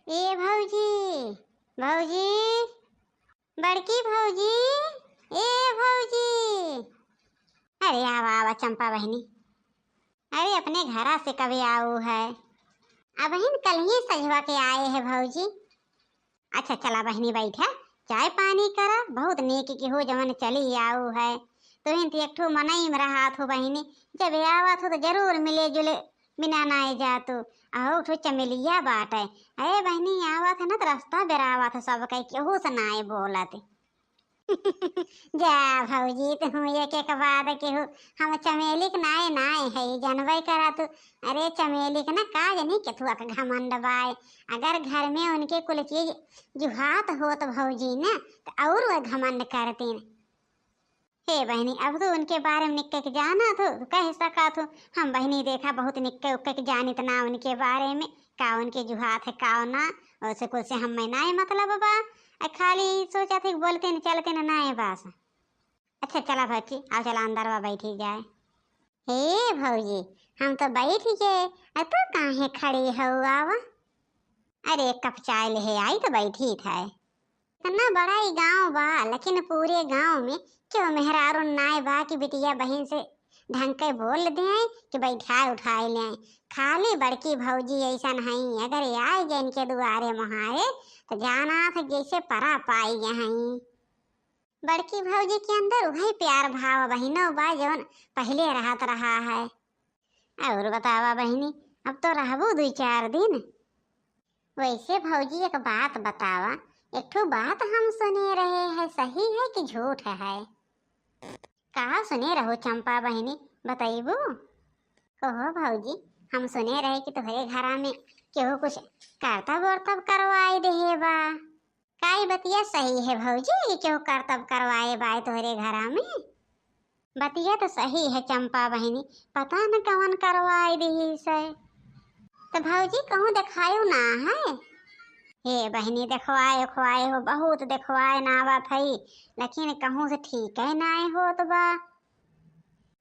ए भौजी, भौजी, बड़की भौजी, ए भौजी। अरे आवा आवा चंपा बहनी, अरे अपने घरा से कभी आऊ है। अब बहन कल ही सजवा के आए है भौजी। अच्छा चला बहनी बैठा, चाय पानी करा, बहुत नेकी की हो जवन चली आऊ है। तो इन एक ठो मनई में रहा थो बहनी, जब आवत हो तो जरूर मिले जुले बिना नाए जातू। अहो ठो चमेलिया बाट है। अरे बहनी आवत है ना तो रास्ता बेरावत है, सब कहीं केहू से नाए बोलत। जा भौजी तुम एक एक बाद केहू हम चमेली के नाए नाए है जनबे करा तू। अरे चमेली के ना काज नहीं केथुआ का घमंड बाय। अगर घर में उनके कुल चीज जुहात हो तो भौजी ना तो और वह घमंड करती। हे बहनी अब तो उनके बारे में निक्के के जाना तो कह सका तो। हम बहनी देखा बहुत निक्के उक्के के जानित ना उनके बारे में, का उनके जुहात है का ना। वैसे कुल से हम मैं ना मतलब बा, खाली सोचा थे बोलते न चलते न नाए बस। अच्छा चला भौजी आओ चला अंदर वा बैठी जाए। हे भौजी हम तो बैठ गए, तो काहे खड़ी हो आवा। अरे एक कप चाय ले आई तो बैठी था। इतना बड़ा ही गांव बा लेकिन पूरे गांव में क्यों मेहरारू नाए बा कि बिटिया बहन से ढंग के बोल दे कि बैठाए उठाए ले। खाली बड़की भौजी ऐसा नहीं, अगर आए जैन के दुआरे महारे तो जाना था जैसे परा पाई यहाँ। बड़की भौजी के अंदर वही प्यार भाव बहनों बा जौन पहले रहत रहा है। और बतावा बहनी अब तो रहबू 2-4 दिन। वैसे भौजी एक बात बतावा, एक ठो बात हम सुने रहे हैं, सही है कि झूठ है? कहा सुने रहो चंपा बहनी, बताइबू? कहो भौजी हम सुने रहे कि तुम्हारे घरा में केहू कुछ करतब वर्तब करवाए दे बा। काई बतिया सही है भौजी कि केहू करतब करवाए बा तुम्हारे घरा में? बतिया तो सही है चंपा बहनी, पता न कौन करवाए दी से। तो भौजी कहूँ दिखायो ना है? हे बहनी देखवाए खुआए हो बहुत देखवाए ना बात है, लेकिन कहूँ से ठीक है ना हो तो बा।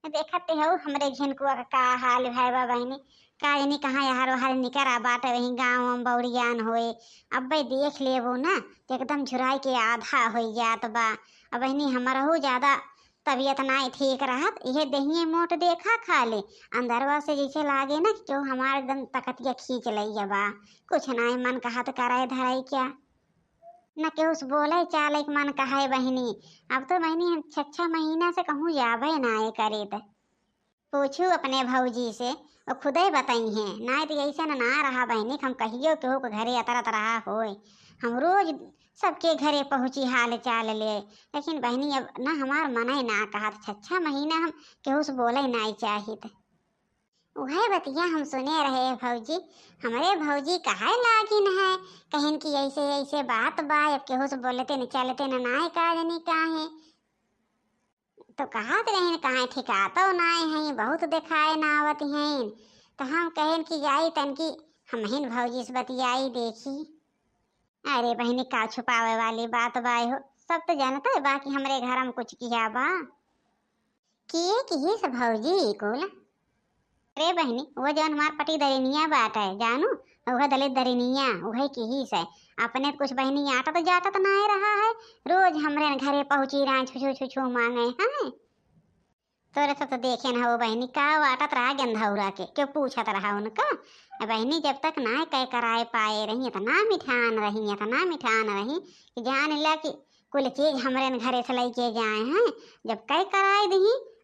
देखते हो हमरे झिनकुआ का हाल है बा बहनी, काज नहीं कहाँ यार वहार निकरा बात वही गाँव में बौड़ियान होए। अब भाई देख लेबो ना तो एकदम झुराई के आधा हो जात बा। अब बहनी हमारा ज्यादा तबीयत ना ठीक रहत, यह दहिए मोट देखा खा ले अंदरवा से जैसे लागे ना जो हमारे एकदम तकतिया खींच लई बा। कुछ ना मन कहा तो कराए धराई क्या न केहू से बोले चाले मन कहा बहनी। अब तो बहनी हम 6 महीना से कहूँ जाबे ना करे तो पूछू अपने भौजी से, वो खुद ही बताई हैं ना तो ऐसा ना रहा बहनी। हम कहियो केहू के घरे अतरत रहा होए, हम रोज सबके घरे पहुँची हाल चाल ले, लेकिन बहनी अब ना हमार मन ही ना कहा 6 महीना हम केहू से बोले ना चाहिए। वह बतिया हम सुने रहे भौजी, हमारे भौजी कहा लागिन है कहीं की ऐसे ऐसे बात बा, अब केहू से बोलते न चलते न नाय काज नहीं काहे तो कहा रहे कहाँ ठिकातो नाय है, बहुत दिखाए ना आवत हैं। तो हम कहें कि जाई तन की हम हिन भौजी से बतियाई देखी। अरे बहनी का छुपावे वाली बात बाई हो, सब तो जानता है बाकी हमारे घर में कुछ किया बा किए से भौजी कुल। अरे बहनी वो जौन हमार पटी दरिनिया बाट है जानू, वह दलित दरिनिया वही की ही से अपने कुछ बहनी आटत जाटत ना रहा है, रोज हमरे घरे पहुंची रहा छुछू छुछू मांगे हैं। तोरे से तो देखे न हो बहनी का आटत रहा गंधौरा के क्यों पूछत रहा उनका। बहनी जब तक ना कह कराए पाए रही इतना मिठान रही कि जान ला कि कुल चीज हमरे घरे से लेके जाए हैं। जब कह कराए दी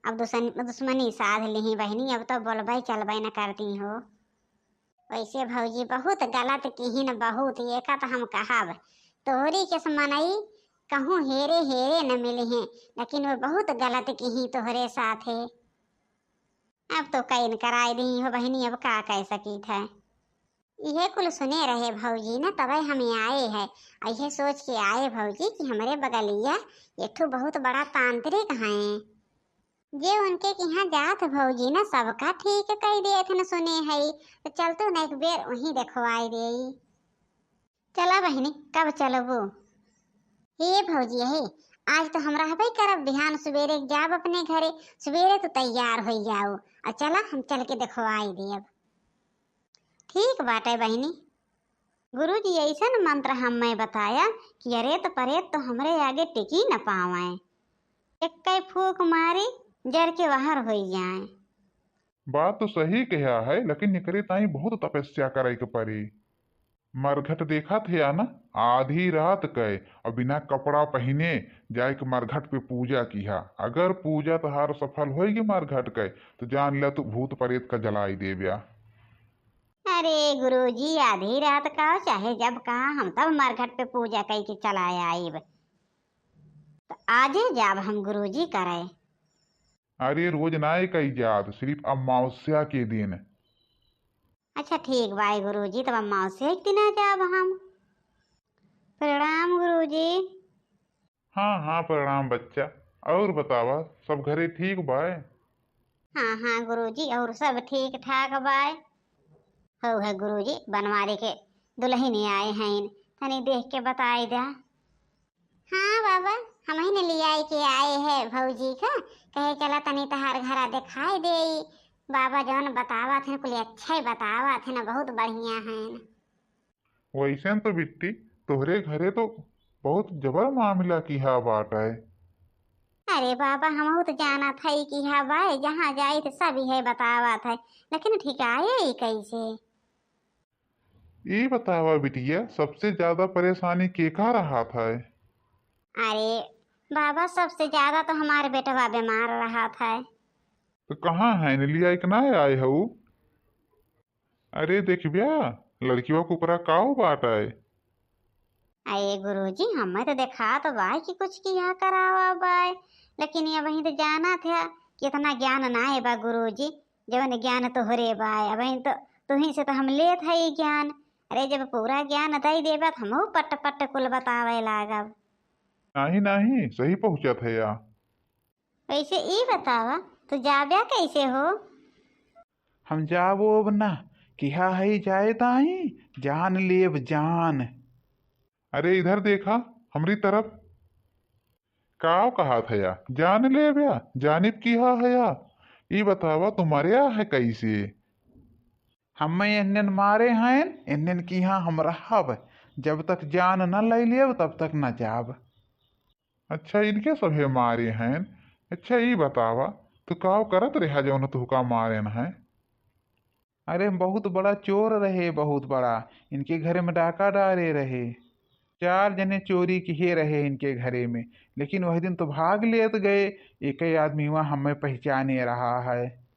अब दुश्मनी साध ली बहनी, अब तो बोलबे चलबे न करती हो। वैसे भौजी बहुत गलत की न बहुत एक तो हम कहब तोहरी के मनई कहूँ हेरे हेरे न मिले हैं, लेकिन वो बहुत गलत की तोहरे साथ है। अब तो कई कराए दी हो बहनी, अब का कह सकी था। यह कुल सुने रहे भौजी न तब हमें आए हैं, यह सोच के आए भौजी कि हमारे बगलिया एक ठो बहुत बड़ा तांत्रिक हैं, जे उनके यहाँ जात भौजी न सबका ठीक कह दिए थे न सुने है। तो चलतो न एक बेर वहीं देखवाई दे। चला बहनी कब चलबू? हे भौजी है आज तो हम रहबे करब, बिहान सवेरे जाब अपने घरे, सवेरे तो तैयार हो जाओ और चला हम चल के देखवाई देब। ठीक बाटे बहनी। गुरुजी ऐसा न मंत्र हमें बताया कि अरेत परेत तो हमरे आगे टिकी न पावे, एक कई फूक मारी जर के बाहर हो जाए। बात तो सही कहा है, लेकिन निकरे ताई बहुत तपस्या करे के पड़ी। मरघट देखा थे या ना, आधी रात गए और बिना कपड़ा पहने जाए के मरघट पे पूजा किया। अगर पूजा तहार सफल होगी मरघट के, तो जान ले तू भूत प्रेत का जलाई देव्या। अरे गुरुजी आधी रात का हो चाहे जब कहा हम तब मरघट पे पूजा कई के चलाए आईब, तो आजे जाब हम गुरुजी करे। अरे रोज नाय कई जात, सिर्फ अमावस्या के दिन। अच्छा ठीक बाय गुरुजी, तब अमावस्या एक दिन आ जाब हम। प्रणाम गुरुजी। हाँ हाँ प्रणाम बच्चा। और बतावा, सब घरे ठीक बाय? हाँ हाँ गुरुजी, और सब ठीक ठाक बाय। हो है गुरुजी, बनवारी के दुल्हन आए हैं, तनी देख के बताई दा। हाँ बाबा, हम ही ने लिया के आए हैं भौजी का, कहे चला तनी तहार घरा दिखाई दे। बाबा जौन बतावा थे कुल अच्छा ही बतावा थे ना, बहुत बढ़िया है। वैसे तो बिट्टी, तोहरे घरे तो बहुत जबर मामला की है बात है। अरे बाबा हम तो जाना था कि हाँ भाई जहाँ जाई तो सब है बतावा था, लेकिन ठीक आए ही कैसे। ये बतावा बिटिया, सबसे ज्यादा परेशानी केका रहा था? अरे बाबा सबसे ज्यादा तो हमारे बेटवा बीमार रहा था। तो कहाँ है लिया एक ना आए हऊ? अरे देख ब्या, लड़कियों को ऊपरा काऊ बात है। अरे गुरुजी हमें तो देखा तो बाय कि कुछ किया करावा बाय, लेकिन ये वहीं तो जाना था कि इतना ज्ञान ना है बा गुरुजी, जवन ज्ञान तो हरे बाय अब तो तुही से तो हम लेत है ये ज्ञान। अरे जब पूरा ज्ञान दई देबा तो हमहू पट पट कुल बतावे लागब। नहीं नहीं, सही पहुंचा था या। वैसे ई बतावा तू जाब्या कैसे हो। हम जाबो अब ना, किहा है जाए ताही जान लेब जान। अरे इधर देखा, हमारी तरफ। काव कहा था या, जान ले ब्या, जानिब की हा है या। ये बतावा तुम्हारे यहाँ है कैसे? हमें इन्हन मारे हैं, इन्हन की हाँ हम रहब, जब तक जान न ले लेब तब तक न जाब। अच्छा इनके सभे मारे हैं। अच्छा ये बतावा, तू काव करत रहा जो न तुहका मारे न है? अरे बहुत बड़ा चोर रहे, बहुत बड़ा। इनके घरे में डाका डाले रहे, 4 जने चोरी किए रहे इनके घरे में। लेकिन वह दिन तो भाग लेत गए। एक ही आदमी वहाँ हमें पहचाने रहा है,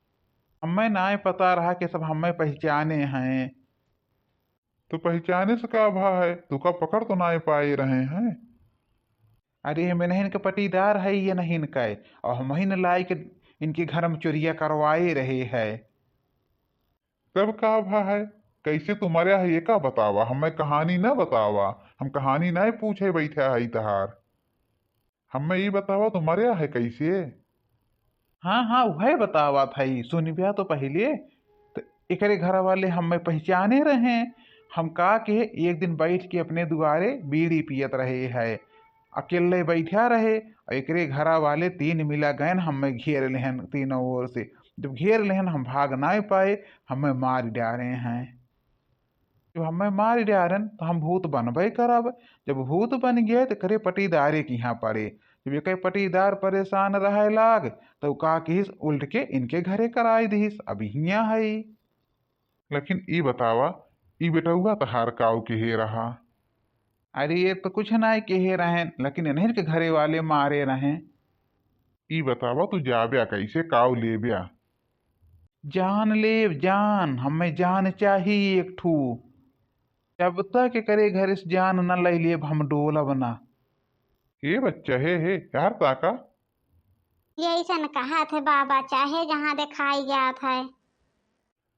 हमें ना पता रहा कि सब हमें पहचाने हैं। तो पहचाने से का भा है, तुका पकड़ तो ना पाए रहे हैं। अरे मैं नहीं इनके पटीदार है ये नहीं इनका है, और हम ही न लाई के इनके घर में चोरिया करवाए रहे है। तब का भा है, कैसे तुम्हारे यहाँ ये का बतावा, हमें कहानी ना बतावा। हम कहानी ना पूछे बैठा है तहार। हमें ये बतावा तुम्हारे यहाँ है कैसे? हाँ हाँ वह बतावा था ही, सुनिबिया तो पहले। तो एकरे घर वाले हमें पहचाने रहे। हम का के एक दिन बैठ के अपने दुआरे बीड़ी पियत रहे है, अकेले बैठा रहे, और एकरे घरा वाले 3 मिला गए हमें घेर लेहन तीनों ओर से। जब घेर लेहन हम भाग ना पाए, हमें मार डाले हैं। जब हमें मार डारन तो हम भूत बनबे करब। जब भूत बन गए तो करे पटीदारे के यहाँ पड़े। जब एक पटीदार परेशान रहे लाग, तो का किस उल्ट के इनके घरे कराई दिस, अब हियाँ है। लेकिन ई बतावा, ई बेटौआ तहार काऊ के हे रहा? अरे ये तो कुछ ना कहे रहे, लेकिन इन्हीं के घरे वाले मारे रहे। ई बतावा तू जाब्या कैसे, काऊ लेब्या? जान ले जान, हमें जान चाहिए एक ठू। जब तक करे घर से जान न ले लेब हम डोलब ना। हे बच्चा, हे यार ताका। ये ऐसा न कहा थे बाबा, चाहे जहाँ दिखाई जात है।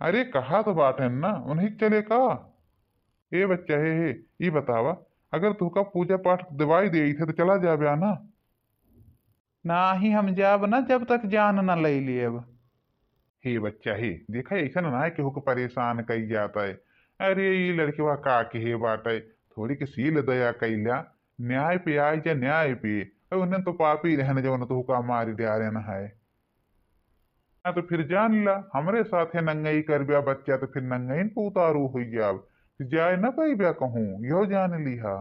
अरे कहा तो बात है ना, उन्हीं के चले का। हे बच्चा, हे ई बतावा, अगर तुका पूजा पाठ दवाई दे थे तो चला जाब्या ना? ना ही हम जाब ना जब तक जान न ले लेब। हे बच्चा, हे देखा ऐसा ना है केहू को परेशान कई जाता है। अरे ये लड़के का के हे बात है, थोड़ी के सील दया कैला, न्याय पे आए या न्याय पे। उन्हें तो पापी रहने जो न तो हुका मारी दे न है। हाँ तो फिर जान ला, हमरे साथ है नंगई कर बिया बच्चा, तो फिर नंगई को उतारू हो गया। जाए न पैबा कहूँ यो जान लिहा।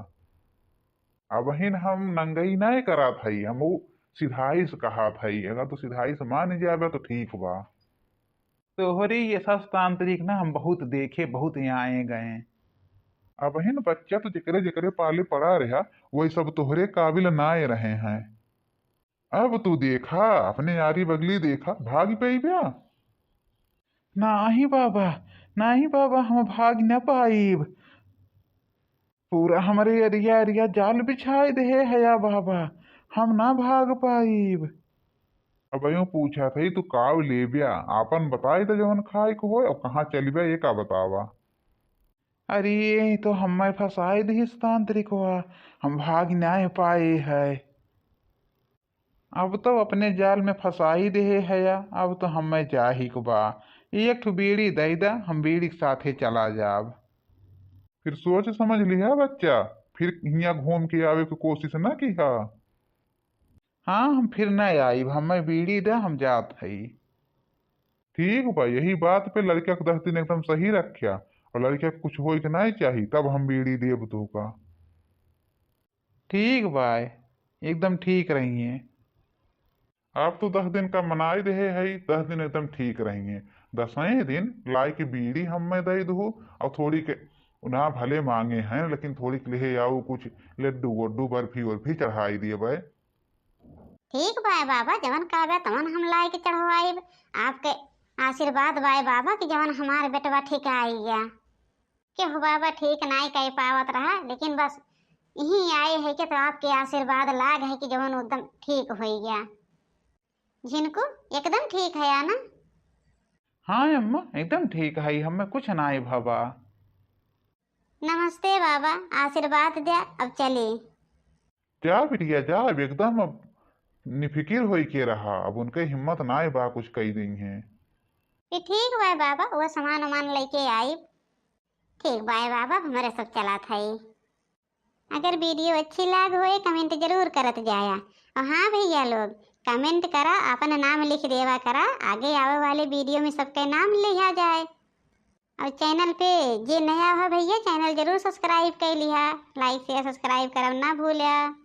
अब हिन हम नंगई नहीं करा थई, हम ऊ सिधाई से कहा थई, अगर तो सिधाई से मान जाबे तो ठीक बा। तोहरी ये सब तांत्रिक ना हम बहुत देखे, बहुत यहाँ आए गए। अब हिन बच्चा तो जकरे जकरे पाले पड़ा रहा वही सब तोहरे काबिल नाए रहे हैं। अब तू देखा अपने यारी बगली देखा भाग पैबा। नाही बाबा, नाही बाबा, हम भाग न पाइब। पूरा हमारे एरिया एरिया जाल बिछाए दे है या बाबा, हम ना भाग पाइब। अब यूं पूछा थी तू काव लेबिया आपन बताई तो जवन खाए को हो, अब कहाँ चलिबा ये का बतावा। अरे ये तो हमें फंसाए दी तांत्रिक हुआ, हम भाग ना पाए है। अब तो अपने जाल में फंसा ही दे है या, अब तो हमें जा ही को बा। एक ठो बीड़ी दई दा, हम बीड़ी के साथे चला जाब। फिर सोच समझ लिया बच्चा, फिर हियाँ घूम के आवे की कोशिश न की हा। हाँ, हम फिर न आईब, हमें बीड़ी दे, हम जात हई। ठीक बा, यही बात पे लड़का को 10 दिन एकदम सही रखिया, और लड़का को कुछ हो के नहीं चाहिए तब हम बीड़ी देब तू का। ठीक बाय, एकदम ठीक रही है। आप तो 10 दिन का मनाई दे है, 10 दिन एकदम ठीक रहेंगे। 10वें दिन लाई की बीड़ी हम में दे दू, और थोड़ी के ना भले मांगे हैं लेकिन थोड़ी के लिए आओ कुछ लड्डू वड्डू बर्फी वर्फी चढ़ाई दिए भाई। ठीक बाय बाबा, जवन कहबे तवन हम लाई के चढ़वाइब। आपके आशीर्वाद बाय बाबा कि जवन हमारे बेटवा ठीक आई गया। के हो बाबा ठीक नहीं कह पावत रहा, लेकिन बस यही आए है कि तो आपके आशीर्वाद लाग है कि जवन एकदम ठीक हो गया। जिनको एकदम ठीक है या ना। हाँ अम्मा, एकदम ठीक है, हमें कुछ ना आई बाबा। नमस्ते बाबा, आशीर्वाद दे, अब चली। जा बिटिया जा, अब एकदम अब निफिकिर हो के रहा, अब उनके हिम्मत ना बा कुछ कही दी है। ये ठीक बाय बाबा, वो सामान वामान लेके आई। ठीक बाय बाबा, हमारे सब चला था ही। अगर वीडियो अच्छी लग हो कमेंट जरूर करत जाया। और हाँ भैया लोग, कमेंट करा, अपना नाम लिख देवा करा, आगे आवे वाले वीडियो में सबके नाम लिया जाए। और चैनल पे जे नया हो भैया, चैनल जरूर सब्सक्राइब कर लिया, लाइक शेयर सब्सक्राइब करब ना भूलिया।